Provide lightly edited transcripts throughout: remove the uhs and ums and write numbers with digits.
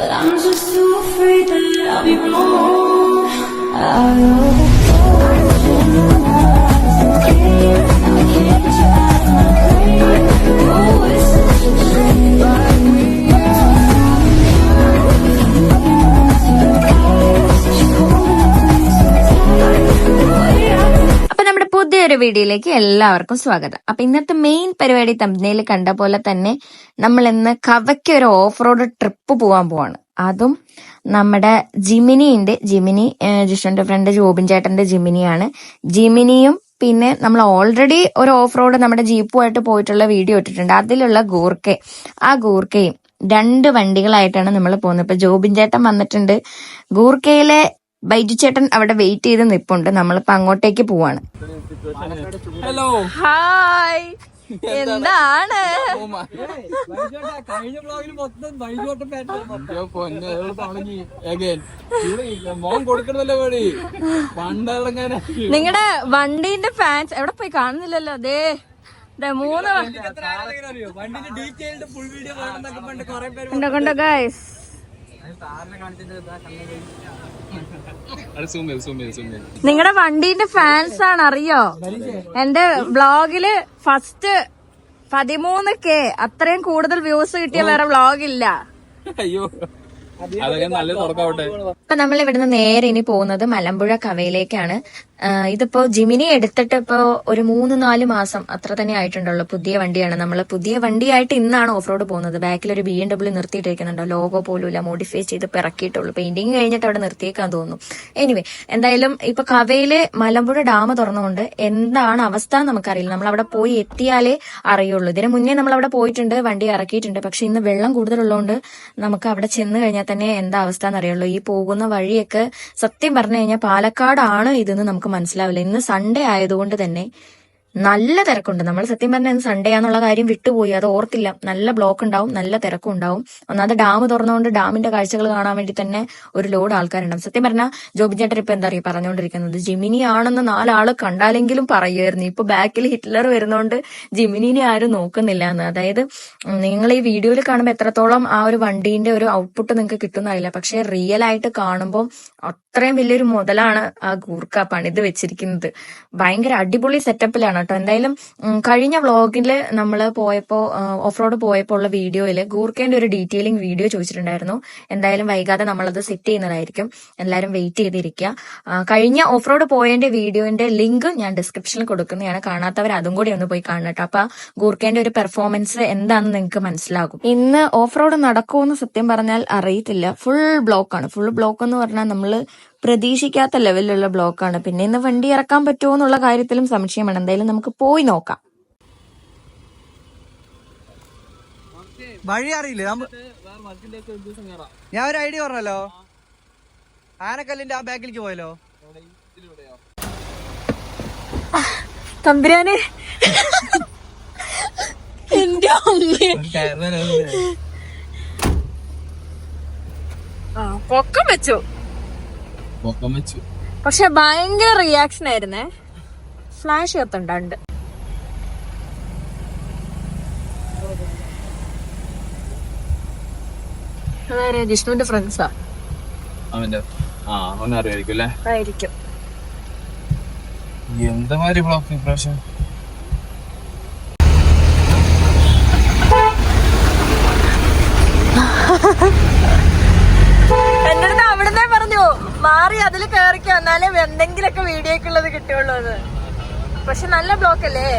but I'm just too afraid that I'll be wrong. പുതിയൊരു വീഡിയോയിലേക്ക് എല്ലാവർക്കും സ്വാഗതം. അപ്പൊ ഇന്നത്തെ മെയിൻ പരിപാടി തമ്പനയിൽ കണ്ട പോലെ തന്നെ നമ്മൾ ഇന്ന് കവയ്ക്ക് ഒരു ഓഫ് റോഡ് ട്രിപ്പ് പോവാൻ പോവാണ്. അതും നമ്മുടെ ജിമിനിയുണ്ട്. ജിമിനി ജിഷന്റെ ഫ്രണ്ട് ജോബിൻ ചേട്ടന്റെ ജിമിനിയാണ്. ജിമിനിയും പിന്നെ നമ്മൾ ഓൾറെഡി ഒരു ഓഫ് റോഡ് നമ്മുടെ ജീപ്പുമായിട്ട് പോയിട്ടുള്ള വീഡിയോ ഇട്ടിട്ടുണ്ട്. അതിലുള്ള ഗൂർക്കെ, ആ ഗൂർക്കയും 2 വണ്ടികളായിട്ടാണ് നമ്മൾ പോകുന്നത്. ഇപ്പൊ ജോബിൻ ചേട്ടൻ വന്നിട്ടുണ്ട്. ഗൂർക്കയിലെ ബൈജു ചേട്ടൻ അവിടെ വെയിറ്റ് ചെയ്ത് നിപ്പുണ്ട്. നമ്മളിപ്പോ അങ്ങോട്ടേക്ക് പോവാണ്. ഹലോ, ഹായ്, എന്താണ് നിങ്ങളുടെ വണ്ടീന്റെ ഫാൻസ് എവിടെ പോയി? കാണുന്നില്ലല്ലോ. അതേ 3 കൊണ്ടോ ഗൈസ്. നിങ്ങളുടെ വണ്ടീന്റെ ഫാൻസ് ആണ്, അറിയോ? എന്റെ വ്ളോഗില് ഫസ്റ്റ് 13K അത്രയും കൂടുതൽ വ്യൂസ് കിട്ടിയ വേറെ വ്ളോഗില്ല. അയ്യോ, നല്ല തുടക്കാവട്ടെ. അപ്പൊ നമ്മൾ ഇവിടുന്ന് നേരെ ഇനി പോകുന്നത് മലമ്പുഴ കവയിലേക്കാണ്. ഇതിപ്പോ ജിമിനി എടുത്തിട്ട് ഇപ്പോ ഒരു 3-4 മാസം അത്ര തന്നെ ആയിട്ടുണ്ടല്ലോ. പുതിയ വണ്ടിയാണ്. നമ്മൾ പുതിയ വണ്ടിയായിട്ട് ഇന്നാണ് ഓഫ് റോഡ് പോകുന്നത്. ബാക്കിൽ ഒരു BMW നിർത്തിയിട്ടിരിക്കുന്നുണ്ടോ, ലോഗോ പോലും ഇല്ല, മോഡിഫൈ ചെയ്ത് ഇറക്കിയിട്ടുള്ളൂ. പെയിന്റിങ് കഴിഞ്ഞിട്ട് അവിടെ നിർത്തിയേക്കാൻ തോന്നുന്നു. എനിവേ, എന്തായാലും ഇപ്പൊ കവയില് മലമ്പുഴ ഡാം തുറന്നുകൊണ്ട് എന്താണ് അവസ്ഥ നമുക്കറിയില്ല. നമ്മൾ അവിടെ പോയി എത്തിയാലേ അറിയുള്ളൂ. ഇതിന് മുന്നേ നമ്മൾ അവിടെ പോയിട്ടുണ്ട്, വണ്ടി ഇറക്കിയിട്ടുണ്ട്. പക്ഷെ ഇന്ന് വെള്ളം കൂടുതലുള്ളതുകൊണ്ട് നമുക്ക് അവിടെ ചെന്ന് കഴിഞ്ഞാൽ തന്നെ എന്താ അവസ്ഥ എന്നറിയുള്ളൂ. ഈ പോകുന്ന വഴിയൊക്കെ സത്യം പറഞ്ഞു കഴിഞ്ഞാൽ പാലക്കാടാണ് ഇതെന്ന് നമുക്ക് മനസ്സിലാവില്ല. ഇന്ന് സൺഡേ ആയതുകൊണ്ട് തന്നെ നല്ല തിരക്കുണ്ട്. നമ്മൾ സത്യം പറഞ്ഞാൽ സൺഡേ ആണെന്നുള്ള കാര്യം വിട്ടുപോയി, അത് ഓർത്തില്ല. നല്ല ബ്ലോക്ക് ഉണ്ടാവും, നല്ല തിരക്കും ഉണ്ടാവും. ഒന്നാമത് ഡാം തുറന്നുകൊണ്ട് ഡാമിന്റെ കാഴ്ചകൾ കാണാൻ വേണ്ടി തന്നെ ഒരു ലോഡ് ആൾക്കാരുണ്ടാവും. സത്യം പറഞ്ഞാൽ ജോബിൻ ചേട്ടൻ ഇപ്പൊ എന്താ പറയുക പറഞ്ഞുകൊണ്ടിരിക്കുന്നത്, ജിമിനി ആണെന്ന് 4 ആള് കണ്ടാലെങ്കിലും പറയുമായിരുന്നു. ഇപ്പൊ ബാക്കിൽ ഹിറ്റ്ലർ വരുന്നോണ്ട് ജിമിനിനെ ആരും നോക്കുന്നില്ല എന്ന്. അതായത് നിങ്ങൾ ഈ വീഡിയോയിൽ കാണുമ്പോൾ എത്രത്തോളം ആ ഒരു വണ്ടീന്റെ ഒരു ഔട്ട്പുട്ട് നിങ്ങൾക്ക് കിട്ടുന്നറിയില്ല. പക്ഷെ റിയൽ ആയിട്ട് കാണുമ്പോൾ അത്രയും വലിയൊരു മുതലാണ് ആ ഗൂർക്ക പണിത് വെച്ചിരിക്കുന്നത്. ഭയങ്കര അടിപൊളി സെറ്റപ്പിലാണ് കേട്ടോ. എന്തായാലും കഴിഞ്ഞ വ്ളോഗില് നമ്മൾ പോയപ്പോ ഓഫ് റോഡ് പോയപ്പോ ഉള്ള വീഡിയോയില് ഗൂർക്കേന്റെ ഒരു ഡീറ്റെയിലിംഗ് വീഡിയോ ചോദിച്ചിട്ടുണ്ടായിരുന്നു. എന്തായാലും വൈകാതെ നമ്മളത് സെറ്റ് ചെയ്യുന്നതായിരിക്കും. എല്ലാരും വെയിറ്റ് ചെയ്തിരിക്കുക. കഴിഞ്ഞ ഓഫ് റോഡ് പോയതിന്റെ വീഡിയോന്റെ ലിങ്ക് ഞാൻ ഡിസ്ക്രിപ്ഷനിൽ കൊടുക്കുന്നതാണ്. കാണാത്തവർ അതും കൂടി ഒന്ന് പോയി കാണണം കേട്ടോ. അപ്പൊ ഗൂർക്കേന്റെ ഒരു പെർഫോമൻസ് എന്താണെന്ന് നിങ്ങൾക്ക് മനസ്സിലാകും. ഇന്ന് ഓഫ് റോഡ് നടക്കുമെന്ന് സത്യം പറഞ്ഞാൽ അറിയത്തില്ല. ഫുൾ ബ്ലോക്കാണ്. ഫുൾ ബ്ലോക്ക് എന്ന് പറഞ്ഞാൽ നമ്മള് പ്രതീക്ഷിക്കാത്ത ലെവലിലുള്ള ബ്ലോക്കാണ്. പിന്നെ ഇന്ന് വണ്ടി ഇറക്കാൻ പറ്റുമോ എന്നുള്ള കാര്യത്തിലും സംശയമാണ്. എന്തായാലും നമുക്ക് പോയി നോക്കാം. വഴി അറിയില്ലേ? ഞാൻ ഒരു ഐഡിയ പറഞ്ഞല്ലോ, ആനക്കല്ലിന്റെ ആ ബാക്കിലേക്ക് പോയല്ലോ. തമ്പുരാനെ, എന്റെ പൊക്കം വെച്ചു. പക്ഷെ ഭയങ്കര റിയാക്ഷൻ ആയിരുന്നേ. ഫ്ലാഷ് കത്തുണ്ട്. അതാരെ? ജിഷ്ണുവിന്റെ ഫ്രണ്ട്സാ. ആയിരിക്കും. എന്താ ബ്ലോക്ക് ഇപ്രാവശ്യം? എന്റെ അടുത്ത് അവിടുന്ന് പറഞ്ഞു മാറി അതിൽ കേറിക്കോ, എന്നാലേ എന്തെങ്കിലൊക്കെ വീഡിയോക്കുള്ളത് കിട്ടുള്ളൂ എന്ന്. പക്ഷെ നല്ല ബ്ലോക്ക് അല്ലേ?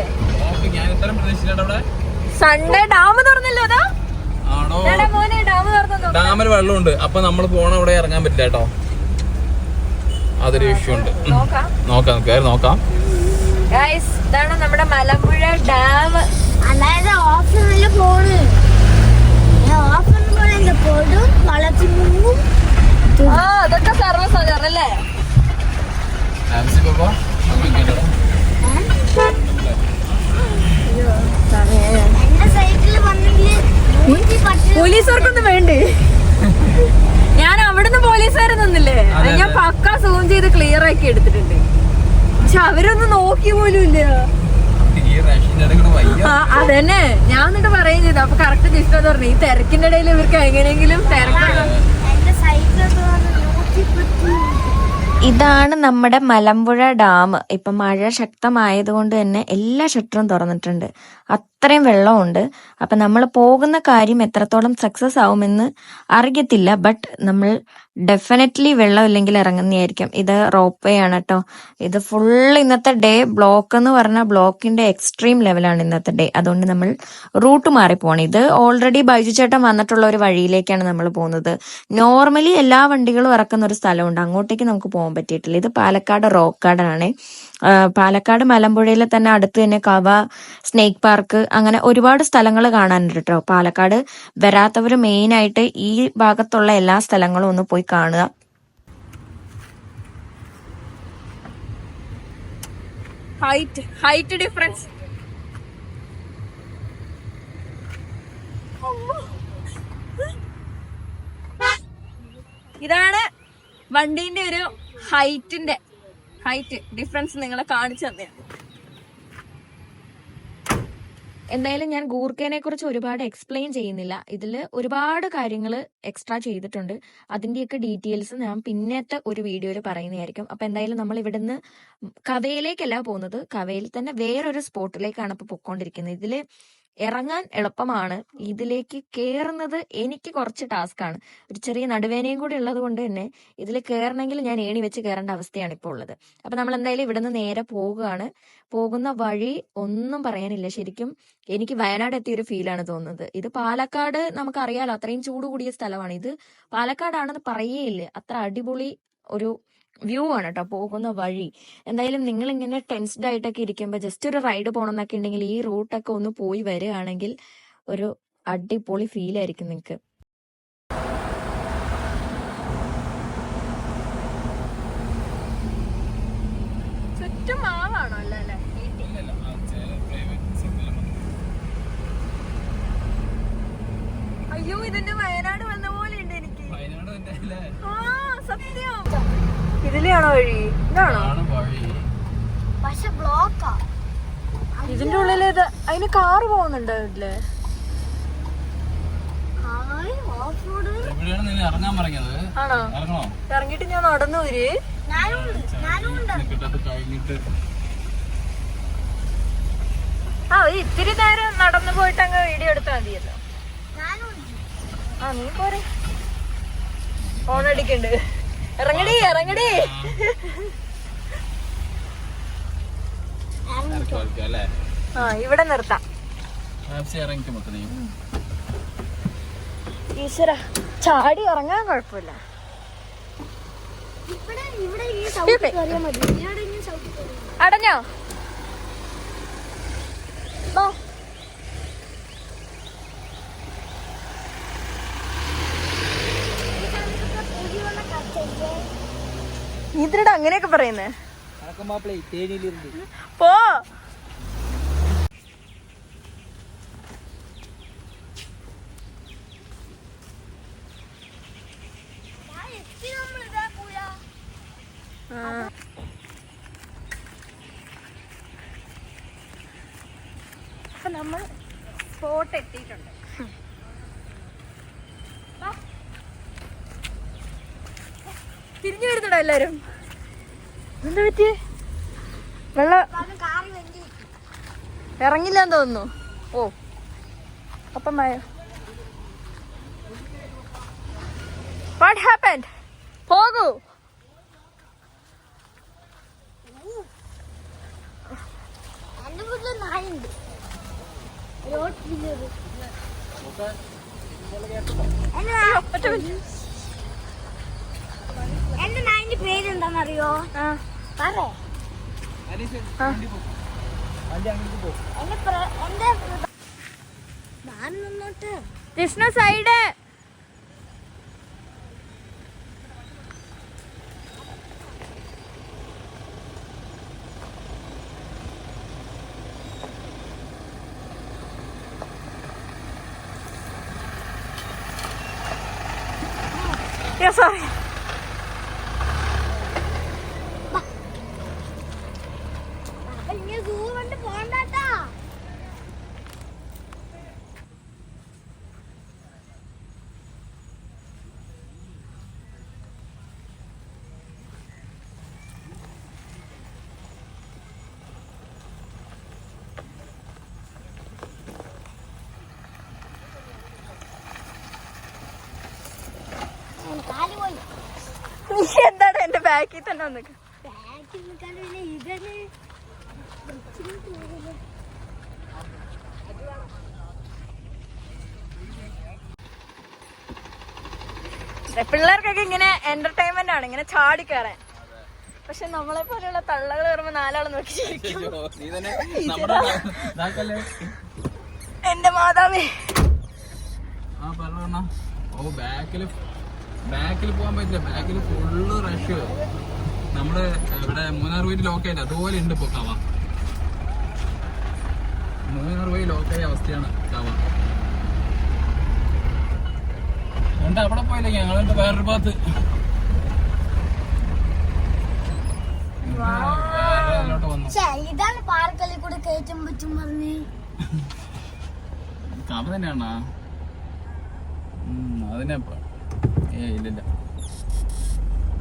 സൺഡേ ഡാം തുറന്നല്ലോ. അതാ മോനെ ഡാം തുറന്നു. ഡാമിൽ വെള്ളമുണ്ട്. അപ്പൊ നമ്മൾ പോണ അവിടെ ഇറങ്ങാൻ പറ്റില്ല കേട്ടോ. അതൊരു ഇഷ്യൂ ഉണ്ട്. നോക്കാം, കയറി നോക്കാം. ഇതാണ് നമ്മുടെ മലമ്പുഴ ഡാം. അതായത് ഓഫിനുള്ള ഫോണ് പോടും വളർത്തി മുങ്ങും. അതൊക്കെ സർവ്വസാധാരണല്ലേ? എന്റെ സൈക്കിള് വന്നെങ്കിൽ പോലീസുകാർക്കൊന്നും വേണ്ടേ? ഞാൻ അവിടുന്ന് പോലീസുകാരെ നിന്നില്ലേ, ഞാൻ പക്ക സൂം ചെയ്ത് ക്ലിയർ ആക്കി എടുത്തിട്ടുണ്ട്. പക്ഷെ അവരൊന്നും നോക്കി പോലും ഇല്ല. അതന്നെ ഞാൻ എന്നിട്ട് പറയുകയും ചെയ്തു. അപ്പൊ കറക്റ്റ് ജിഷ്ണ പറഞ്ഞു ഈ തിരക്കിന്റെ ഇടയിൽ ഇവർക്ക് എങ്ങനെയെങ്കിലും തിരക്ക് ഇതാണ് നമ്മുടെ മലമ്പുഴ ഡാം. ഇപ്പൊ മഴ ശക്തമായതുകൊണ്ട് തന്നെ എല്ലാ ഷട്ടറും തുറന്നിട്ടുണ്ട്. അത്രയും വെള്ളമുണ്ട്. അപ്പൊ നമ്മൾ പോകുന്ന കാര്യം എത്രത്തോളം സക്സസ് ആവുമെന്ന് അറിയത്തില്ല. ബട്ട് നമ്മൾ ഡെഫിനറ്റ്ലി വെള്ളം ഇല്ലെങ്കിൽ ഇറങ്ങുന്നതായിരിക്കും. ഇത് റോപ്പ് വേ ആണ് കേട്ടോ. ഇത് ഫുൾ ഇന്നത്തെ ഡേ ബ്ലോക്ക് എന്ന് പറഞ്ഞാൽ ബ്ലോക്കിന്റെ എക്സ്ട്രീം ലെവലാണ് ഇന്നത്തെ ഡേ. അതുകൊണ്ട് നമ്മൾ റൂട്ട് മാറി പോകണം. ഇത് ഓൾറെഡി ബൈജു ചേട്ടൻ വന്നിട്ടുള്ള ഒരു വഴിയിലേക്കാണ് നമ്മൾ പോകുന്നത്. നോർമലി എല്ലാ വണ്ടികളും ഇറക്കുന്ന ഒരു സ്ഥലമുണ്ട്, അങ്ങോട്ടേക്ക് നമുക്ക് പോകാൻ പറ്റിയിട്ടില്ല. ഇത് പാലക്കാട് റോക്ക് ഗാർഡൻ ആണ്. പാലക്കാട് മലമ്പുഴയിൽ തന്നെ അടുത്ത് തന്നെ കവ, സ്നേക്ക് പാർക്ക്, അങ്ങനെ ഒരുപാട് സ്ഥലങ്ങൾ കാണാനുണ്ട് കേട്ടോ. പാലക്കാട് വരാത്തവർ മെയിൻ ആയിട്ട് ഈ ഭാഗത്തുള്ള എല്ലാ സ്ഥലങ്ങളും ഒന്ന് പോയി കാണുക. ഹൈറ്റ് ഡിഫറൻസ് ഇതാണ് വണ്ടീന്റെ ഒരു ഹൈറ്റ് ഡിഫറൻസ് നിങ്ങളെ കാണിച്ചു തന്നെ. എന്തായാലും ഞാൻ ഗൂർഖേനെ കുറിച്ച് ഒരുപാട് എക്സ്പ്ലെയിൻ ചെയ്യുന്നില്ല. ഇതിൽ ഒരുപാട് കാര്യങ്ങൾ എക്സ്ട്രാ ചെയ്തിട്ടുണ്ട്. അതിന്റെയൊക്കെ ഡീറ്റെയിൽസ് ഞാൻ പിന്നത്തെ ഒരു വീഡിയോയിൽ പറയുന്നതായിരിക്കും. അപ്പൊ എന്തായാലും നമ്മൾ ഇവിടുന്ന് കവയിലേക്കല്ല പോകുന്നത്, കവയിൽ തന്നെ വേറൊരു സ്പോട്ടിലേക്കാണ് ഇപ്പൊ പൊക്കോണ്ടിരിക്കുന്നത്. ഇതില് ഇറങ്ങാൻ എളുപ്പമാണ്, ഇതിലേക്ക് കയറുന്നത് എനിക്ക് കുറച്ച് ടാസ്ക്കാണ്. ഒരു ചെറിയ നടുവേനയും കൂടി ഉള്ളത് കൊണ്ട് തന്നെ ഇതിൽ കയറണമെങ്കിൽ ഞാൻ ഏണി വെച്ച് കയറേണ്ട അവസ്ഥയാണ് ഇപ്പോൾ ഉള്ളത്. അപ്പൊ നമ്മൾ എന്തായാലും ഇവിടുന്ന് നേരെ പോകുകയാണ്. പോകുന്ന വഴി ഒന്നും പറയാനില്ല. ശരിക്കും എനിക്ക് വയനാട് എത്തിയ ഒരു ഫീലാണ് തോന്നുന്നത്. ഇത് പാലക്കാട് നമുക്കറിയാലോ, അത്രയും ചൂട് കൂടിയ സ്ഥലമാണ്. ഇത് പാലക്കാടാണെന്ന് പറയേയില്ല, അത്ര അടിപൊളി ഒരു വ്യൂ ആണ് കേട്ടോ പോകുന്ന വഴി. എന്തായാലും നിങ്ങൾ ഇങ്ങനെ ടെൻസ്ഡ് ആയിട്ടൊക്കെ ഇരിക്കുമ്പോൾ ജസ്റ്റ് ഒരു റൈഡ് പോകണമെന്നൊക്കെ ഉണ്ടെങ്കിൽ ഈ റൂട്ടൊക്കെ ഒന്ന് പോയി വരികയാണെങ്കിൽ ഒരു അടിപൊളി ഫീൽ ആയിരിക്കും നിങ്ങൾക്ക്. ചുറ്റും മാവാണോ? അല്ലേ? അയ്യോ, ഇതിന്റെ വയനാട് വന്ന പോലെ ഉണ്ട് എനിക്ക്. സത്യം. ഇതിലെയാണോ വഴി? ഇതാണോ പക്ഷെ ബ്ലോക്കാ. ഇതിന്റെ ഉള്ളില് അതിന് കാറ് പോകുന്നുണ്ട് ഇതില്. ആണോ? ഇറങ്ങിട്ട് ഞാൻ നടന്നു വര്. ഒരു ഇത്തിരി നേരം നടന്നു പോയിട്ട് അങ്ങ് വീഡിയോ എടുത്താൽ മതിയല്ലോ. നീ പോരെ, ഓണടിക്കണ്ട്. ഇറങ്ങടി. ഇവിടെ നിർത്താം. ഈശ്വര, ചാടി ഇറങ്ങാൻ കുഴപ്പമില്ല. അടഞ്ഞോ? നീ അങ്ങനെയൊക്കെ പറയുന്നേ? പോ. അപ്പൊ നമ്മൾ സ്പോട്ട് എത്തിയിട്ടുണ്ട്. തിരിഞ്ഞു വരുന്നുണ്ടോ എല്ലാരും? എന്താ പറ്റി? വെള്ളം ഇറങ്ങില്ലാന്ന് തോന്നുന്നു. ഓ, അപ്പം വാട്ട് ഹാപ്പൻഡ്? പോകൂ. എന്റെ നായിന്റെ പേരെന്താന്നറിയോ? കൃഷ്ണ സൈഡ്. സോറി. പോയി. നീ എന്താണ് എന്റെ ബാക്കിൽ തന്നെ വന്നിട്ട്? ബാക്കിൽ നിൽക്കാൻ പിന്നെ ഇതന്നെ പിള്ളേർക്കൊക്കെ ഇങ്ങനെ എന്റർടൈൻമെന്റ് ആണ്, ഇങ്ങനെ ചാടി കയറാൻ. പക്ഷെ നമ്മളെ പോലെയുള്ള തള്ളകൾ കയറുമ്പോ നാലാളെ നോക്കി ചിരിക്കും. എന്റെ മാതാവേ. ബാക്കിൽ പോകാൻ പറ്റില്ല, ബാക്കിൽ ഫുള്ള് റഷ്. നമ്മള് ഇവിടെ മൂന്നാർ വഴി ലോക്കായില്ല, അതുപോലെ ഉണ്ട് ഇപ്പൊ കവ. മൂന്നാർ വഴി ലോക്കായ അവസ്ഥയാണ് കവ. അതുകൊണ്ട് അവിടെ പോയില്ല, ഞങ്ങളുടെ വേറൊരു ഭാഗത്ത് വന്നു. ഇതാണ് പാർക്കലിൽ കൂടെ കയറ്റാൻ പറ്റും പറഞ്ഞ് കവ തന്നെയാണോ? അതിനെ ഇല്ലില്ല,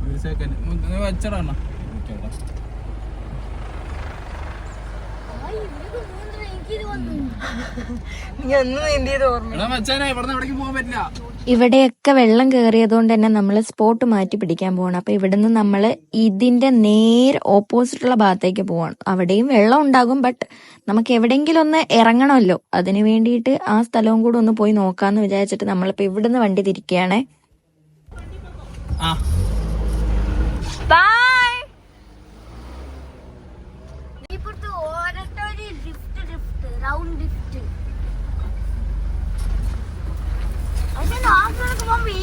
ഒരു സെക്കൻഡ് വെച്ചടാണോ? വെച്ചാനേ ഇവിടുന്ന് എവിടേക്ക് പോകാൻ പറ്റില്ല. ഇവിടെയൊക്കെ വെള്ളം കയറിയതുകൊണ്ട് തന്നെ നമ്മൾ സ്പോട്ട് മാറ്റി പിടിക്കാൻ പോവാണ്. അപ്പൊ ഇവിടുന്ന് നമ്മൾ ഇതിന്റെ നേരെ ഓപ്പോസിറ്റുള്ള ഭാഗത്തേക്ക് പോവാണ്. അവിടെയും വെള്ളം ഉണ്ടാകും, ബട്ട് നമുക്ക് എവിടെയെങ്കിലും ഒന്ന് ഇറങ്ങണമല്ലോ. അതിന് വേണ്ടിയിട്ട് ആ സ്ഥലവും കൂടെ ഒന്ന് പോയി നോക്കാന്ന് വിചാരിച്ചിട്ട് നമ്മളിപ്പോ ഇവിടുന്ന് വണ്ടി തിരിക്കുകയാണേ.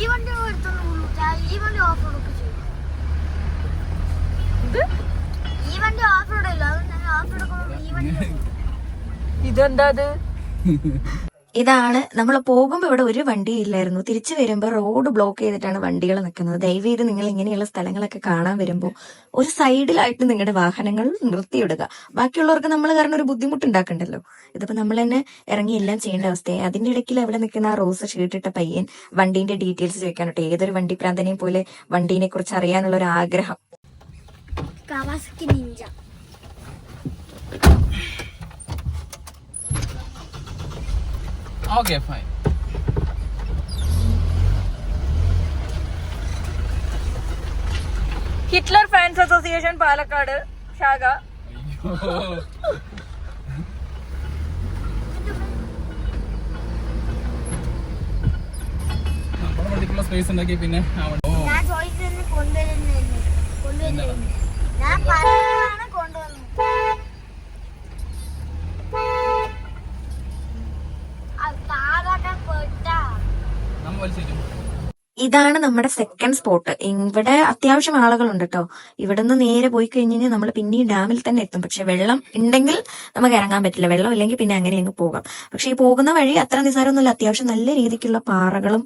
ഈ വണ്ടി ഈ വണ്ടി ഓഫ് റോഡ് ചെയ്യും. ഈ വണ്ടി ഓഫ് റോഡ് ഇല്ല, ഓഫ് റോഡ് ഈ വണ്ടി. ഇതെന്താ? ഇതാണ് നമ്മൾ പോകുമ്പോൾ ഇവിടെ ഒരു വണ്ടി ഇല്ലായിരുന്നു. തിരിച്ചു വരുമ്പോൾ റോഡ് ബ്ലോക്ക് ചെയ്തിട്ടാണ് വണ്ടികൾ നിൽക്കുന്നത്. ദയവേത് നിങ്ങൾ ഇങ്ങനെയുള്ള സ്ഥലങ്ങളൊക്കെ കാണാൻ വരുമ്പോൾ ഒരു സൈഡിലായിട്ട് നിങ്ങളുടെ വാഹനങ്ങൾ നിർത്തിയിടുക. ബാക്കിയുള്ളവർക്ക് നമ്മൾ കാരണം ഒരു ബുദ്ധിമുട്ടുണ്ടാക്കണ്ടല്ലോ. ഇതിപ്പോ നമ്മൾ തന്നെ ഇറങ്ങി എല്ലാം ചെയ്യേണ്ട അവസ്ഥയായി. അതിന്റെ ഇടയ്ക്കിൽ അവിടെ നിൽക്കുന്ന ആ റോസ് ഷീട്ടിട്ട പയ്യൻ വണ്ടീന്റെ ഡീറ്റെയിൽസ് ചോദിക്കാനോട്ടെ. ഏതൊരു വണ്ടി പ്രാന്തനെയും പോലെ വണ്ടീനെ കുറിച്ച് അറിയാനുള്ള ഒരു ആഗ്രഹം. കവാസക്കി Ninja. Okay, fine. Hitler fans association Palakkad ശാഖ. നമ്മുടെ വണ്ടിക്കുള്ള സ്പേസ് ഉണ്ടാക്കി പിന്നെ ഞാൻ ചോദിച്ചത് കൊണ്ടുവരുന്നു. ഞാൻ പറഞ്ഞാണ് കൊണ്ടുവന്നു. ഇതാണ് നമ്മുടെ സെക്കൻഡ് സ്പോട്ട്. ഇവിടെ അത്യാവശ്യം ആളുകളുണ്ട് കേട്ടോ. ഇവിടെ നിന്ന് നേരെ പോയി കഴിഞ്ഞാൽ നമ്മൾ പിന്നെയും ഡാമിൽ തന്നെ എത്തും. പക്ഷെ വെള്ളം ഉണ്ടെങ്കിൽ നമുക്ക് ഇറങ്ങാൻ പറ്റില്ല, വെള്ളം ഇല്ലെങ്കിൽ പിന്നെ അങ്ങനെ അങ്ങ് പോകാം. പക്ഷെ ഈ പോകുന്ന വഴി അത്ര നിസ്സാരമൊന്നുമില്ല. അത്യാവശ്യം നല്ല രീതിക്കുള്ള പാറകളും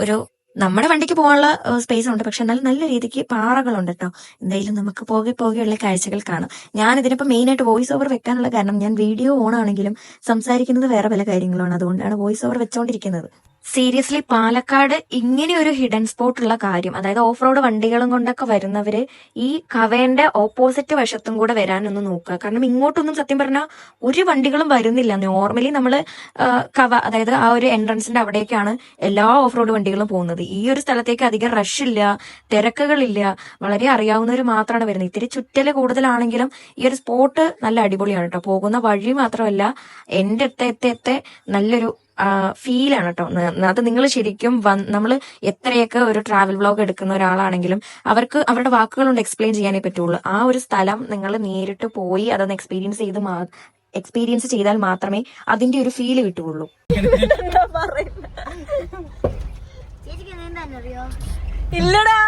ഒരു നമ്മുടെ വണ്ടിക്ക് പോകാനുള്ള സ്പേസ് ഉണ്ട്. പക്ഷെ എന്നാലും നല്ല രീതിക്ക് പാറകളുണ്ട് കേട്ടോ. എന്തായാലും നമുക്ക് പോകെയുള്ള കാഴ്ചകൾ കാണാം. ഞാൻ ഇതിനിപ്പോ മെയിൻ ആയിട്ട് വോയിസ് ഓവർ വെക്കാനുള്ള കാരണം ഞാൻ വീഡിയോ ഓൺ ആണെങ്കിലും സംസാരിക്കുന്നത് വേറെ പല കാര്യങ്ങളാണ്. അതുകൊണ്ടാണ് വോയിസ് ഓവർ വെച്ചോണ്ടിരിക്കുന്നത്. സീരിയസ്ലി പാലക്കാട് ഇങ്ങനെ ഒരു ഹിഡൻ സ്പോട്ട് ഉള്ള കാര്യം, അതായത് ഓഫ് റോഡ് വണ്ടികളും കൊണ്ടൊക്കെ വരുന്നവര് ഈ കവേന്റെ ഓപ്പോസിറ്റ് വശത്തും കൂടെ വരാനൊന്ന് നോക്കുക. കാരണം ഇങ്ങോട്ടൊന്നും സത്യം പറഞ്ഞാൽ ഒരു വണ്ടികളും വരുന്നില്ല. നോർമലി നമ്മള് കവ, അതായത് ആ ഒരു എൻട്രൻസിന്റെ അവിടേക്കാണ് എല്ലാ ഓഫ് റോഡ് വണ്ടികളും പോകുന്നത്. ഈ ഒരു സ്ഥലത്തേക്ക് അധികം റഷ് ഇല്ല, തിരക്കുകളില്ല, വളരെ അറിയാവുന്നവർ മാത്രമാണ് വരുന്നത്. ഇത്തിരി ചുറ്റല് കൂടുതലാണെങ്കിലും ഈ ഒരു സ്പോട്ട് നല്ല അടിപൊളിയാണ് കേട്ടോ. പോകുന്ന വഴി മാത്രമല്ല എന്റെ എത്തെ നല്ലൊരു ഫീലാണ് കേട്ടോ. അത് നിങ്ങൾ ശരിക്കും നമ്മൾ എത്രയൊക്കെ ഒരു ട്രാവൽ വ്ലോഗ് എടുക്കുന്ന ഒരാളാണെങ്കിലും അവർക്ക് അവരുടെ വാക്കുകൾ കൊണ്ട് എക്സ്പ്ലെയിൻ ചെയ്യാനേ പറ്റുള്ളൂ. ആ ഒരു സ്ഥലം നിങ്ങൾ നേരിട്ട് പോയി അതൊന്ന് എക്സ്പീരിയൻസ് ചെയ്താൽ മാത്രമേ അതിന്റെ ഒരു ഫീല് കിട്ടുകയുള്ളൂ. ഇല്ലടാ,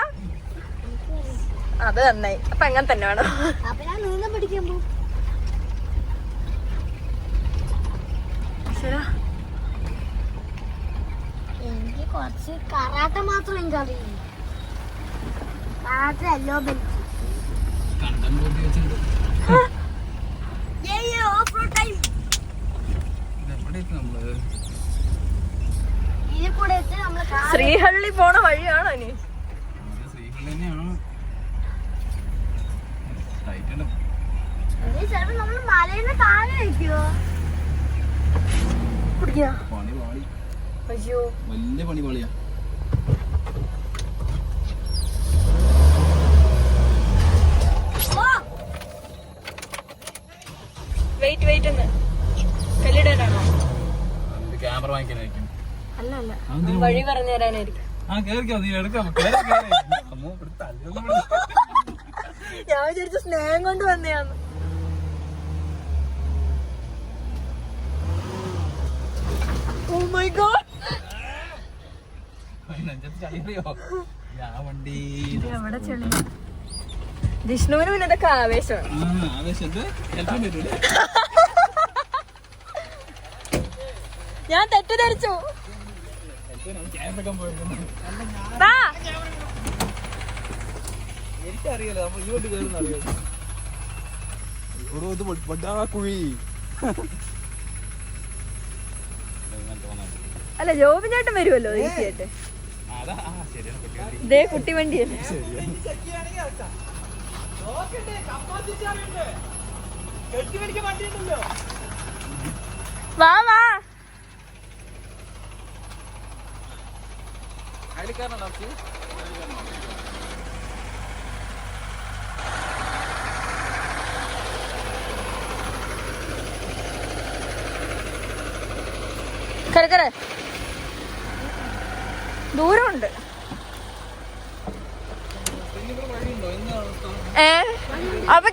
അത് നന്നായി. അപ്പൊ അങ്ങനെ തന്നെ വേണം. എനിക്ക് കുറച്ച് കരാട്ട മാത്രം എനിക്കറിയില്ല. കരാട്ട എല്ലോ ബെൽറ്റ്. ശ്രീഹള്ളി പോണ വഴിയാണോ ഇനി? നമ്മള് മലയുടെ താഴെ വയ്ക്കുവോ? അയ്യോ വലിയ പണി പാളിയാ. പറഞ്ഞു തരാനായിരിക്കും. ആ കേറിക്കോ, നീ എടുക്കാം. ഞാൻ വിചാരിച്ച സ്നേഹം കൊണ്ട് വന്നെയാന്ന്. Oh my God. എവിടെ ചെളി? ജിഷ്ണുവിന് പിന്നെ ഇതൊക്കെ ആവേശമാണ്. ഞാൻ തെറ്റിദ്ധരിച്ചു. എനിക്കറിയാലോ, നമ്മൾ ഇങ്ങോട്ട് കയറുന്ന അറിയാം. കുഴി. അല്ല, ജോബിൻ ചേട്ടൻ വരുമല്ലോ ഈസിയായിട്ട്. ഇതേ കുട്ടി വണ്ടിയല്ലേ. വാ വാ. കരക്കര ദൂരമുണ്ട്. അപ്പൊ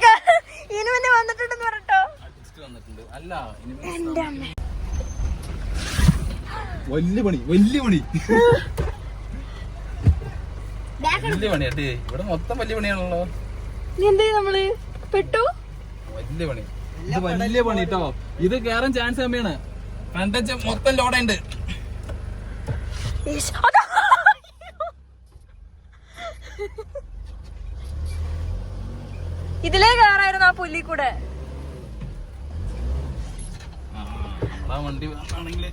ഇനി പിന്നെ വന്നിട്ടുണ്ടെന്ന് പറഞ്ഞോ. എന്റെ അമ്മ, വലിയ പണി വലിയ പണി വലിയ പണിയാട്ടേ. ഇവിടെ മൊത്തം വലിയ പണിയാണല്ലോ. എന്തേ നമ്മള് പെട്ടു? വലിയ പണി, ഇത് വലിയ പണി കേട്ടോ. ഇത് കേറാൻ ചാൻസ് കമ്മിയാണ്. ഫ്രണ്ട് മൊത്തം ലോഡുണ്ട്. ഇതിലേ കയറായിരുന്നു ആ പുല്ലി കൂടെ. നമ്മളാ വണ്ടി ആണെങ്കില്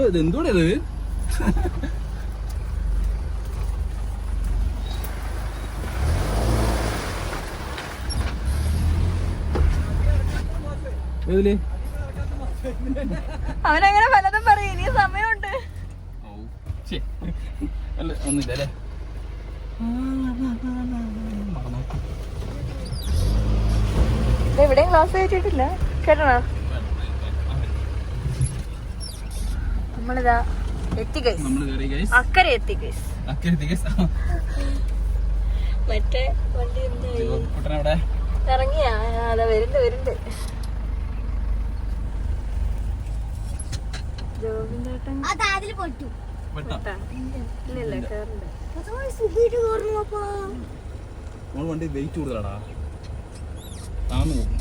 ഇതെന്തൂടെ ഇത്? അവനങ്ങനെ പലതും പറയും. ഇനി സമയമുണ്ട്. അല്ല ഒന്നില്ല അല്ലേ. എവിടെയും ക്ലാസ് കയറ്റിട്ടില്ല കേട്ടണോ? നമ്മളിതാ എത്തി ഗൈസ്. അക്കരെ എത്തി ഗൈസ്. മറ്റേ വണ്ടി എന്തായി? ഇറങ്ങിയാ? അതാ വരുന്നുണ്ട്. ജോബിൻചേട്ടൻ ഇല്ലല്ല കേറണ്ട. വണ്ടി വെയിറ്റ് കൂടുതലാടാ. താന്നു പോകും.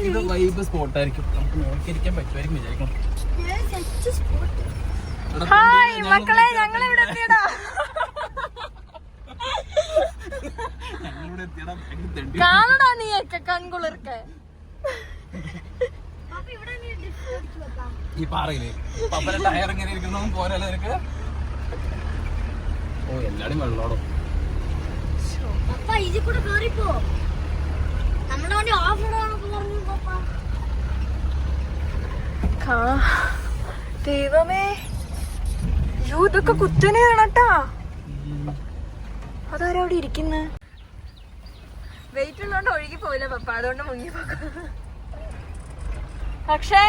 ഇത് വൈബ് സ്പോട്ടായിരിക്കും. നമുക്ക് നോക്കിയിരിക്കാൻ പറ്റുമായിരിക്കും വിചാരിക്കണം. ഹായ് മക്കളെ, ഞങ്ങളിവിടെ എത്തിയടാ. കാണടാ നീയൊക്കെ കൺകുളിർക്കെ. ഈ പാറയില് പപ്പന്റെ ടയർ എങ്ങനെ ഇരിക്കുന്നു പോരല്ലോ നിനക്ക്. ഓ എല്ലാടും വെള്ളോടോ. ദൈവമേ, ഇതൊക്കെ കുത്തനെയാണട്ടാ. അതാരാ അവിടെ ഇരിക്കുന്ന? വെയിറ്റ് ഉള്ളോണ്ട് ഒഴുകി പോയില്ല പപ്പ, അതുകൊണ്ട് മുങ്ങിപ്പോക്ക. പക്ഷെ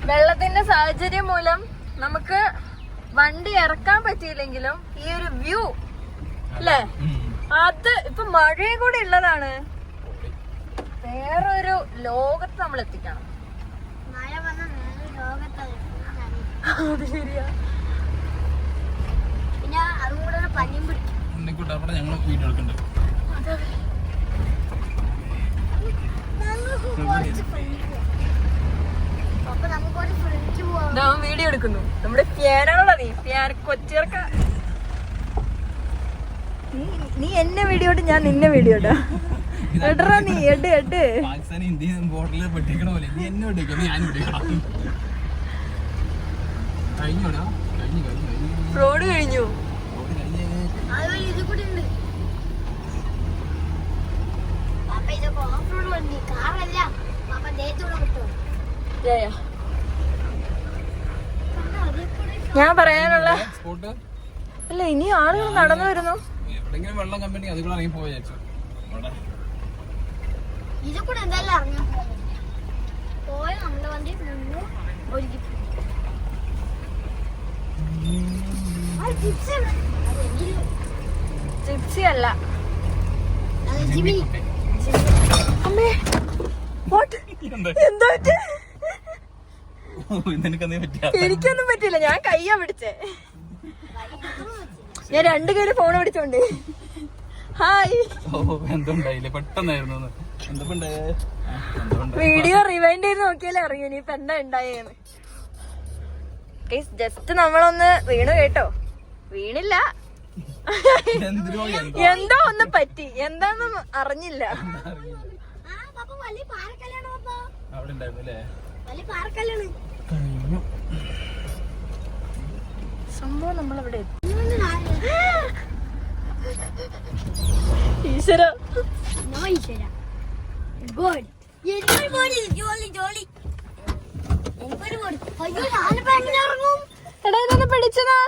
വെള്ളത്തിന്റെ സാഹചര്യം മൂലം നമുക്ക് വണ്ടി ഇറക്കാൻ പറ്റിയില്ലെങ്കിലും ഈ ഒരു വ്യൂ അല്ലേ, അത് ഇപ്പൊ മഴയും കൂടി ഉള്ളതാണ്. വേറൊരു ലോകത്ത് നമ്മൾ എത്തിക്കണം. അത് ശരിയാ. പിന്നെ അതും കൂടെ പനിയും പിടിക്കും. ഞങ്ങൾ വീഡിയോ എടുക്കണ്ട്. വീഡിയോ എടുക്കുന്നു. നമ്മുടെ പ്യാനാണല്ലോ നീ, കൊച്ചിറക്ക. നീ എന്നെ വീഡിയോ ഇട്ട്, ഞാൻ നിന്നെ വീഡിയോ ഇടാ. എടറാ നീ എഡ്. പാകിസ്ഥാനി ഇന്ത്യൻ ബോർഡറിൽ പെട്ടിക്കണ പോലെ നീ എന്നെ വിട്ടേക്കണം, ഞാൻ കഴിഞ്ഞോടാ. റോഡ് കഴിഞ്ഞു. ഇത് കൂടി ഉണ്ട്. പാപ്പ ഇതൊക്കെ ഓഫ് റോഡ് വണ്ടി, കാറല്ല. പാപ്പ ദേഹത്തോടെ കിട്ടും. ഞാൻ പറയാനുള്ള അല്ല, ഇനി ആളുകൾ നടന്നു വരുന്നു. എവിടെങ്കിലും വെള്ളം കമ്പനി അതുകൂടെ ഇറങ്ങി പോയി വിചാരിച്ചു. ഇത് കൂടെ എന്തായാലും ഇറങ്ങാൻ പോയ നമ്മുടെ വണ്ടി നിന്ന് ഒരുക്കി ജിപ്സി അല്ല. ജിമ്മി അമ്മേ വാട്ട് എന്താ എനിക്കൊന്നും പറ്റില്ല. ഞാൻ കയ്യാ പിടിച്ചേ. ഞാൻ 2 കയ്യില് ഫോൺ പിടിച്ചോണ്ട്. ഹായ്. പെട്ടെന്നായിരുന്നു. വീഡിയോ റിവൈൻഡ് ചെയ്ത് നോക്കിയാലേ അറിയൂ ഇനിയിപ്പൊ എന്താ ഉണ്ടായേന്ന്. ജസ്റ്റ് നമ്മളൊന്ന് വീണു കേട്ടോ. വീണില്ല, എന്തോ ഒന്ന് പറ്റി. എന്താന്ന് അറിഞ്ഞില്ല. വലിയ പാറക്കല്ലാണ് അവിടെ ഉണ്ടായിരുന്നു. വലിയ പാറക്കല്ലാണ് സംഭവം നമ്മളിവിടെ ഈശ്വര ഈശ്വര ഗുഡ്. ജോലി ജോലി എനിക്കൊരു ബോഡി. അയ്യോ ഞാനിപ്പോ എങ്ങനെ ഇറങ്ങും? എടാ ഇതൊന്ന് പിടിച്ചതാ.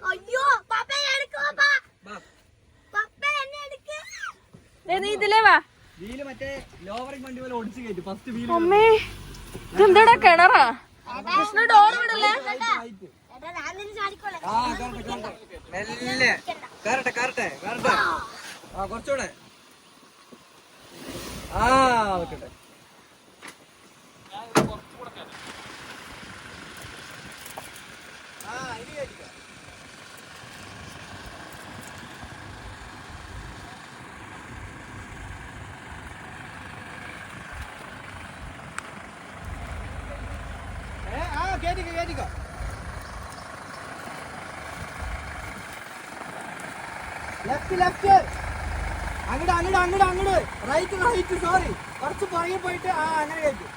അയ്യോ പപ്പ എടുക്കോ പപ്പ എന്നെ എടുക്ക്. നീ ഇതിലേ വാ. വീല് മറ്റേ ലോവറിംഗ് വണ്ടി പോലെ ഓടിച്ച് കയറ്റി ഫസ്റ്റ് വീല്. അമ്മേ ഇതെന്താടാ കിണറാ? കൃഷ്ണ ഡോർ വിടല്ലേ? ഏട്ടാ ഞാൻ നിന്നെ ചാടിക്കോളെ. ആ മെല്ലെ കയറട്ടെ ആ കുറച്ചുകൂടെ. ആ ഓക്കെ. ആ ഇനി കയറ്റിക്കോ. കേറ്റിക്കോ. ലെഫ്റ്റ് അങ്ങോട്ട് റൈറ്റ് സോറി കുറച്ച് പുറകെ പോയിട്ട് ആ അങ്ങനെ കയറ്റി.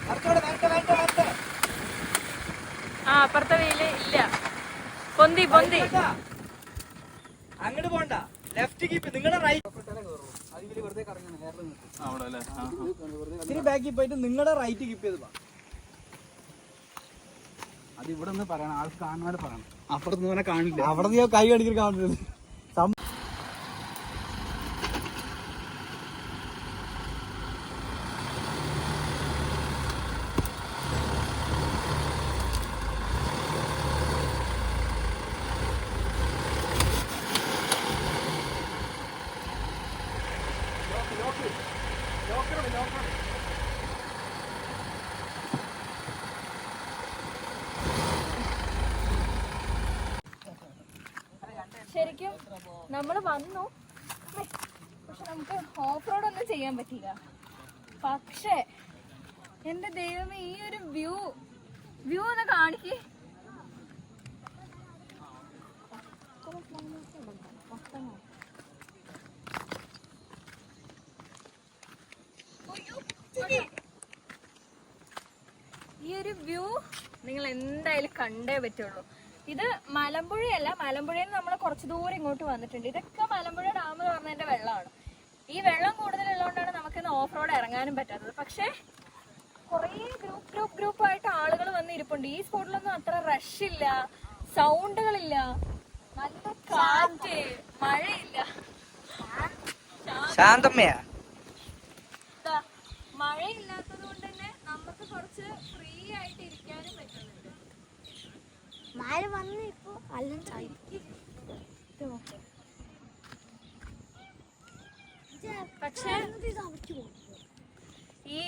കുറച്ചുകൂടെ വേണ്ട. ആ അപ്പുറത്തെ വീല് ഇല്ല. പൊന്തി അങ്ങോട്ട് പോണ്ട. Left keep. നിങ്ങളുടെ റൈറ്റ് വെറുതെ കറങ്ങണം. ഇത്തിരി ബാക്കിൽ പോയിട്ട് നിങ്ങളുടെ റൈറ്റ് കീപ്പ് ചെയ്ത് പോവാം. അത് ഇവിടെ നിന്ന് പറയണം. ആൾക്ക് കാണുന്നവരെ പറയണം. അപ്പുറത്ത് കാണില്ല. അവിടെ നീ കൈ കാണിക്കാൻ കാണുന്നത്. ശരിക്കും നമ്മള് വന്നു, പക്ഷെ നമുക്ക് ഓഫ് റോഡ് ഒന്നും ചെയ്യാൻ പറ്റില്ല. പക്ഷേ എന്റെ ദൈവമേ, ഈ ഒരു വ്യൂ ഒന്ന് കാണിക്കേ. ഈ ഒരു വ്യൂ നിങ്ങൾ എന്തായാലും കണ്ടേ പറ്റുള്ളൂ. ഇത് മലമ്പുഴയല്ല, മലമ്പുഴയിൽ നിന്ന് നമ്മൾ കുറച്ച് ദൂരം ഇങ്ങോട്ട് വന്നിട്ടുണ്ട്. ഇതൊക്കെ മലമ്പുഴ ഡാം എന്ന് പറഞ്ഞതിന്റെ വെള്ളമാണ്. ഈ വെള്ളം കൂടുതലുള്ളതുകൊണ്ടാണ് നമുക്കിന്ന് ഓഫ് റോഡ് ഇറങ്ങാനും പറ്റാത്തത്. പക്ഷെ കുറേ ഗ്രൂപ്പായിട്ട് ആളുകൾ വന്ന് ഇരിപ്പുണ്ട്. ഈ സ്പോട്ടിലൊന്നും അത്ര റഷ് ഇല്ല, സൗണ്ടുകളില്ല, നല്ല കാറ്റ്, മഴയില്ല, ശാന്തമ്മയാ. മഴയില്ലാത്തത് കൊണ്ട് തന്നെ നമുക്ക് കുറച്ച് ഫ്രീ ആയിട്ട് ഇരിക്കാനും പറ്റുന്നുണ്ട്. മഴ വന്ന് ഇപ്പൊ പക്ഷെ ഈ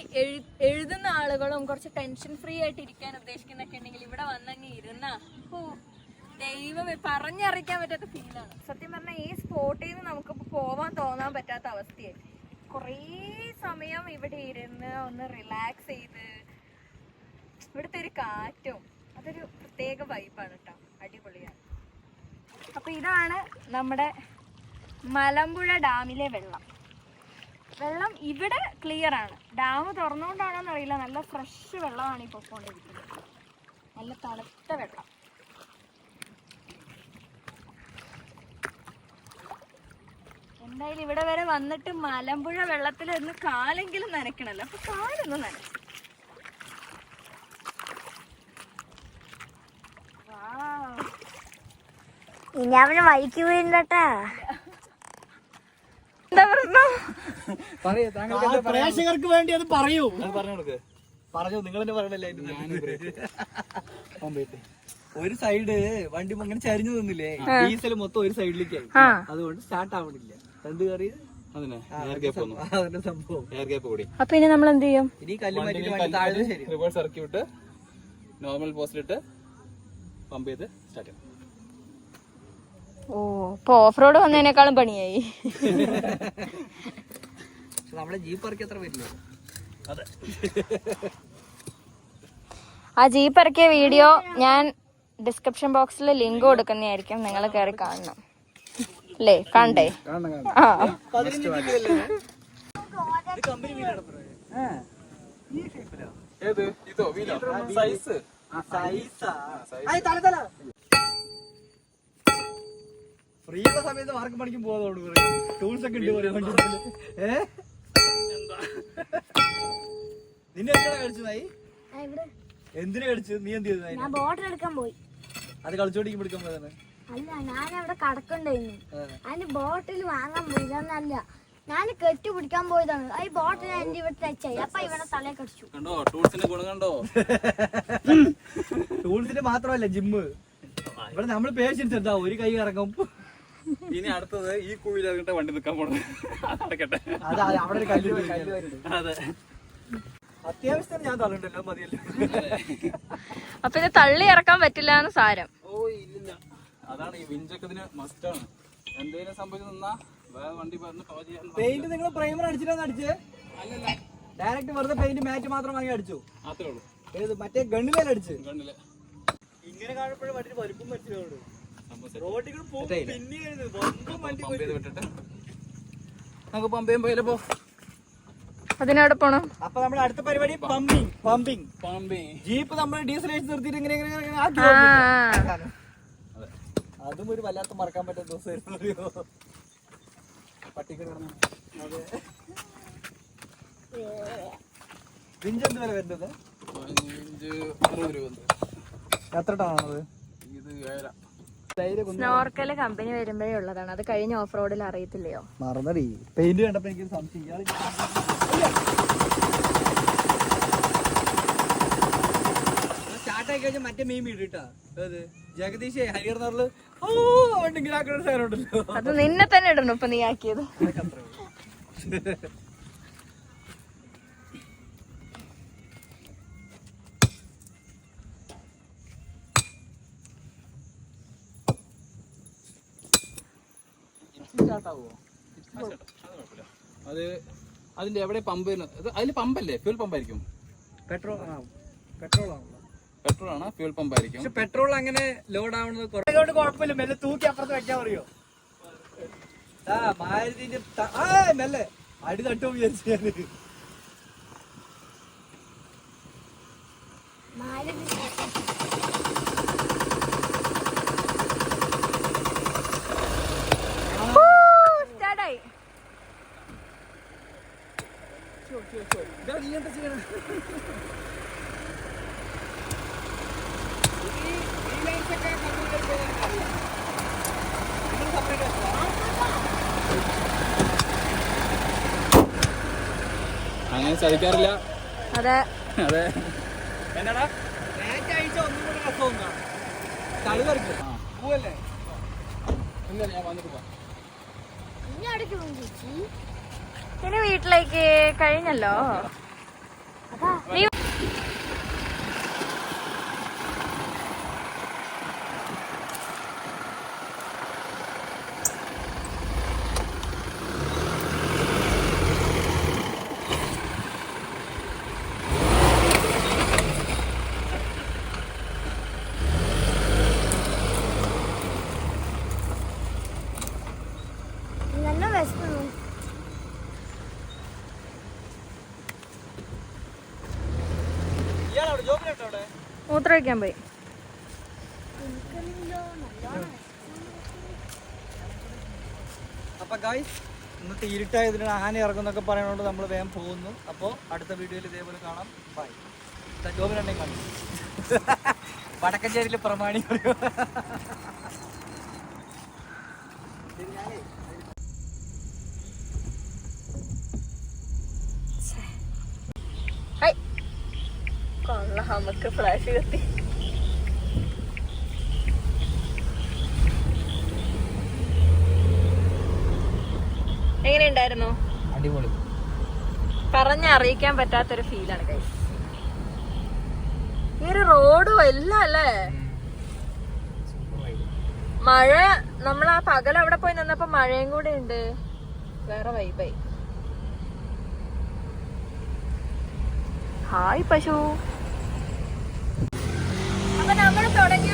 എഴുതുന്ന ആളുകളും കുറച്ച് ടെൻഷൻ ഫ്രീ ആയിട്ട് ഇരിക്കാൻ ഉദ്ദേശിക്കുന്നൊക്കെ ഉണ്ടെങ്കിൽ ഇവിടെ വന്നങ്ങ് ഇരുന്ന ദൈവമേ, പറഞ്ഞറിയിക്കാൻ പറ്റാത്ത ഫീലാണ്. സത്യം പറഞ്ഞാൽ ഈ സ്പോട്ടിൽ നിന്ന് നമുക്കിപ്പോൾ പോവാൻ തോന്നാൻ പറ്റാത്ത അവസ്ഥയായി. കുറേ സമയം ഇവിടെ ഇരുന്ന് ഒന്ന് റിലാക്സ് ചെയ്ത്, ഇവിടുത്തെ ഒരു കാറ്റും അതൊരു പ്രത്യേക വൈബാണ് കേട്ടോ, അടിപൊളിയാണ്. അപ്പൊ ഇതാണ് നമ്മുടെ മലമ്പുഴ ഡാമിലെ വെള്ളം. ഇവിടെ ക്ലിയർ ആണ്. ഡാം തുറന്നുകൊണ്ടാണോന്ന് അറിയില്ല, നല്ല ഫ്രഷ് വെള്ളമാണ് ഈ പൊക്കോണ്ടിരിക്കുന്നത്. നല്ല തണുത്ത വെള്ളം. എന്തായാലും ഇവിടെ വരെ വന്നിട്ട് മലമ്പുഴ വെള്ളത്തിൽ ഒന്ന് കാലെങ്കിലും നനയ്ക്കണല്ലോ. അപ്പൊ കാലൊന്നും നനച്ചു. ഇനി അവന് വൈക്ക് വീണ്ടട്ടാ. പറയൂ പ്രേക്ഷകർക്ക് വേണ്ടി അത് പറയൂ. പറഞ്ഞു കൊടുക്ക്. പറഞ്ഞു, നിങ്ങൾ തന്നെ പറയണല്ലേ. ഒരു സൈഡ് വണ്ടി അങ്ങനെ ചരിഞ്ഞു നിന്നില്ലേ, ഡീസൽ മൊത്തം ഒരു സൈഡിലേക്കായി, അതുകൊണ്ട് സ്റ്റാർട്ട് ആവണില്ല. എന്ത് കയറി അതിന്റെ സംഭവം. അപ്പൊ ഇനി നമ്മൾ എന്ത് ചെയ്യും? ഇനി കല്ല് മാറ്റിട്ട് വണ്ടി താഴെ ശരി. റിവേഴ്സ് ഇറക്കി വിട്ട് നോർമൽ പോസ്റ്റിലിട്ട് പമ്പ് ചെയ്ത് സ്റ്റാർട്ട് ചെയ്യാം. ഓ, ഇപ്പൊ ഓഫ് റോഡ് വന്നതിനേക്കാളും പണിയായി. നമ്മളെ ജീപ്പ് ഇറക്കി അത്ര വരില്ല. അതെ, ആ ജീപ്പ് ഇറക്കിയ വീഡിയോ ഞാൻ ഡിസ്ക്രിപ്ഷൻ ബോക്സിൽ ലിങ്ക് കൊടുക്കുന്നതായിരിക്കും, നിങ്ങൾ കയറി കാണണം അല്ലേ? കണ്ടേ? ആ, ഏത് ഇതോ വീലോ സൈസ് ഫ്രീ ഉള്ള സമയത്ത് മാർക്ക് പണിക്കും പോകാതോട് ടൂൾസ് ഒക്കെ ഉണ്ട് വണ്ടി. നിന്നെ എന്തിനാ കളിച്ചതായി? എന്തിനാ കളിച്ചു? നീ എന്ത് ചെയ്തു? ഞാൻ ബോട്ടിൽ എടുക്കാൻ പോയി. അത് കളിച്ചോണ്ടിരിക്കും എടുക്കാൻ പോയതാണ്. അല്ല, ഞാൻ അവിടെ കടക്കണ്ടായിരുന്നു. അതിന് ബോട്ടിൽ വാങ്ങാൻ പോയതല്ല, ഞാൻ കെട്ടി പിടിക്കാൻ പോയതാണ്. ഈ ബോട്ടിൽ എന്റെ ഇവിടെ ടച്ചായി. അപ്പൊ ഇവിടെ തലയെ കടിച്ചു. കണ്ടോ ടൂൾസിന്റെ ഗുണം കണ്ടോ? ടൂൾസിന്റെ മാത്രമല്ല ജിമ്മ്. ഇവിടെ നമ്മള് പേടിച്ചെടുത്താ ഒരു കൈ ഇറങ്ങും. ഇനി അടുത്തത് ഈ കുഴിയിൽ ഇറങ്ങിട്ട് വണ്ടി നിൽക്കാൻ പോണത്. നടക്കട്ടെ. അതെ, അവിടെ ഒരു കല്ല് വരുന്നുണ്ട്. അതെ, അത്യാവശ്യത്തിന് ഞാൻ തള്ളുണ്ടല്ലോ, മതിയല്ലോ. അപ്പൊ ഇത് തള്ളി ഇറക്കാൻ പറ്റില്ല എന്ന് സാരം. ഓ ഇല്ലില്ല, അതാണ് ഈ വിഞ്ചൊക്കെ ഇതിന് മസ്റ്റാണ്. എന്തെങ്കിലും സംഭവിച്ചു നിന്നാ വേറെ വണ്ടി പറഞ്ഞ് കവർ ചെയ്യാൻ. പെയിന്റ് നിങ്ങൾ പ്രൈമർ അടിച്ചിട്ടാണ് അടിച്ചേ? അല്ലല്ല, ഡയറക്റ്റ് വെറുതെ പെയിന്റ് മാറ്റ് മാത്രം വാങ്ങി അടിച്ചു. അത്രേ ഉള്ളൂ. ഏത് മറ്റേ ഗണ്ണിലല്ല അടിച്ച്? കണ്ടില്ല, ഇങ്ങനെ കാണുമ്പോഴും വണ്ടി വലുപ്പം മനസ്സിലോട് റോഡിൽ പിന്നെ പമ്പ് ചെയ്ത് വിട്ടിട്ട് നമുക്ക് പമ്പ് ചെയ്യാൻ പോയാലോ. അതിനവിടെ പോണം. അപ്പൊ നമ്മുടെ അടുത്ത പരിപാടി പമ്പിങ്. പമ്പിങ് ജീപ്പ് നമ്മൾ ഡീസൽ അടിച്ച് നിർത്തിയിട്ട് ഇങ്ങനെ ആക്കി. അതും ഒരു വല്ലാത്ത മറക്കാൻ പറ്റുന്ന ദിവസമായിരുന്നു. പട്ടിക്ക് അതെ. വിഞ്ച് എന്ത് വില വരുന്നത്? 60 രൂപ. എത്ര ടണാണത്? ഇത് 7. സ്നോർക്കല് കമ്പനി വരുമ്പോഴേ ഉള്ളതാണ്, അത് കഴിഞ്ഞ ഓഫ് റോഡിൽ അറിയത്തില്ലയോ? മറന്നടി, പെയിന്റ് കണ്ടപ്പോ എനിക്ക് സംശയം. സ്റ്റാർട്ടായി കഴിഞ്ഞാൽ മറ്റേ മീൻ വീടിട്ടാ ജഗദീഷ് ഹരിയർന്നറില് വണ്ടി ഇങ്ങനെ ആക്കുന്ന സാധനമുണ്ടല്ലോ, അത് നിന്നെ തന്നെ ഇടണം ഇപ്പൊ നീ ആക്കിയത്. അത് അതിന്റെ എവിടെ പമ്പ്? അതില് പമ്പല്ലേ? ഫ്യൂൽ പമ്പായിരിക്കും. പെട്രോൾ ആണല്ലോ. പെട്രോൾ ആണ്, ഫ്യൂൽ പമ്പായിരിക്കും. പക്ഷെ പെട്രോൾ അങ്ങനെ ലോഡ് ആവുന്നത് കുഴപ്പമില്ല, മെല്ലെ തൂക്കി അപ്പുറത്ത് വെക്കാൻ പറയോ? മാരുതിന്റെ മെല്ലെ അടി തട്ടോ വിചാരിച്ചു. അങ്ങനെ ചതിക്കാറില്ല. അതെ അതെ. എന്നാടാ അയച്ച ഒന്നും കൂടെ രസവും കാണാം. തളിവർക്ക് പൂവല്ലേ? എന്താ ഞാൻ വന്നിട്ട് പോവാം. ഇനി വീട്ടിലേക്ക് കഴിഞ്ഞല്ലോ. നീ മൂത്രം വയ്ക്കാൻ പോയി. അപ്പൊ ഗായ്സ്, ഇന്നത്തെ ഇരുട്ടായതിനാണ് ആന ഇറങ്ങുന്നൊക്കെ പറയുന്നതുകൊണ്ട് നമ്മൾ വേഗം പോകുന്നു. അപ്പോൾ അടുത്ത വീഡിയോയിൽ ഇതേപോലെ കാണാം. ബൈ. ജോബിനുണ്ടെങ്കിൽ കാണും. വടക്കഞ്ചേരിയിലെ പ്രമാണി കൊള്ളാം, നമുക്ക് ഫ്ലാഷ് കത്തി. എങ്ങനെയുണ്ടായിരുന്നു? അടിപൊളി. പറഞ്ഞറിയിക്കാൻ പറ്റാത്തൊരു ഫീലാണ് ഗൈസ്. ഈ ഒരു റോഡും എല്ലാം അല്ലേ. മഴ, നമ്മൾ ആ പകൽ അവിടെ പോയി നിന്നപ്പോ മഴയും കൂടെ ഉണ്ട്, വേറെ വൈബായി. ഹായ് പശു. അപ്പൊ നമ്മൾ തുടങ്ങിയ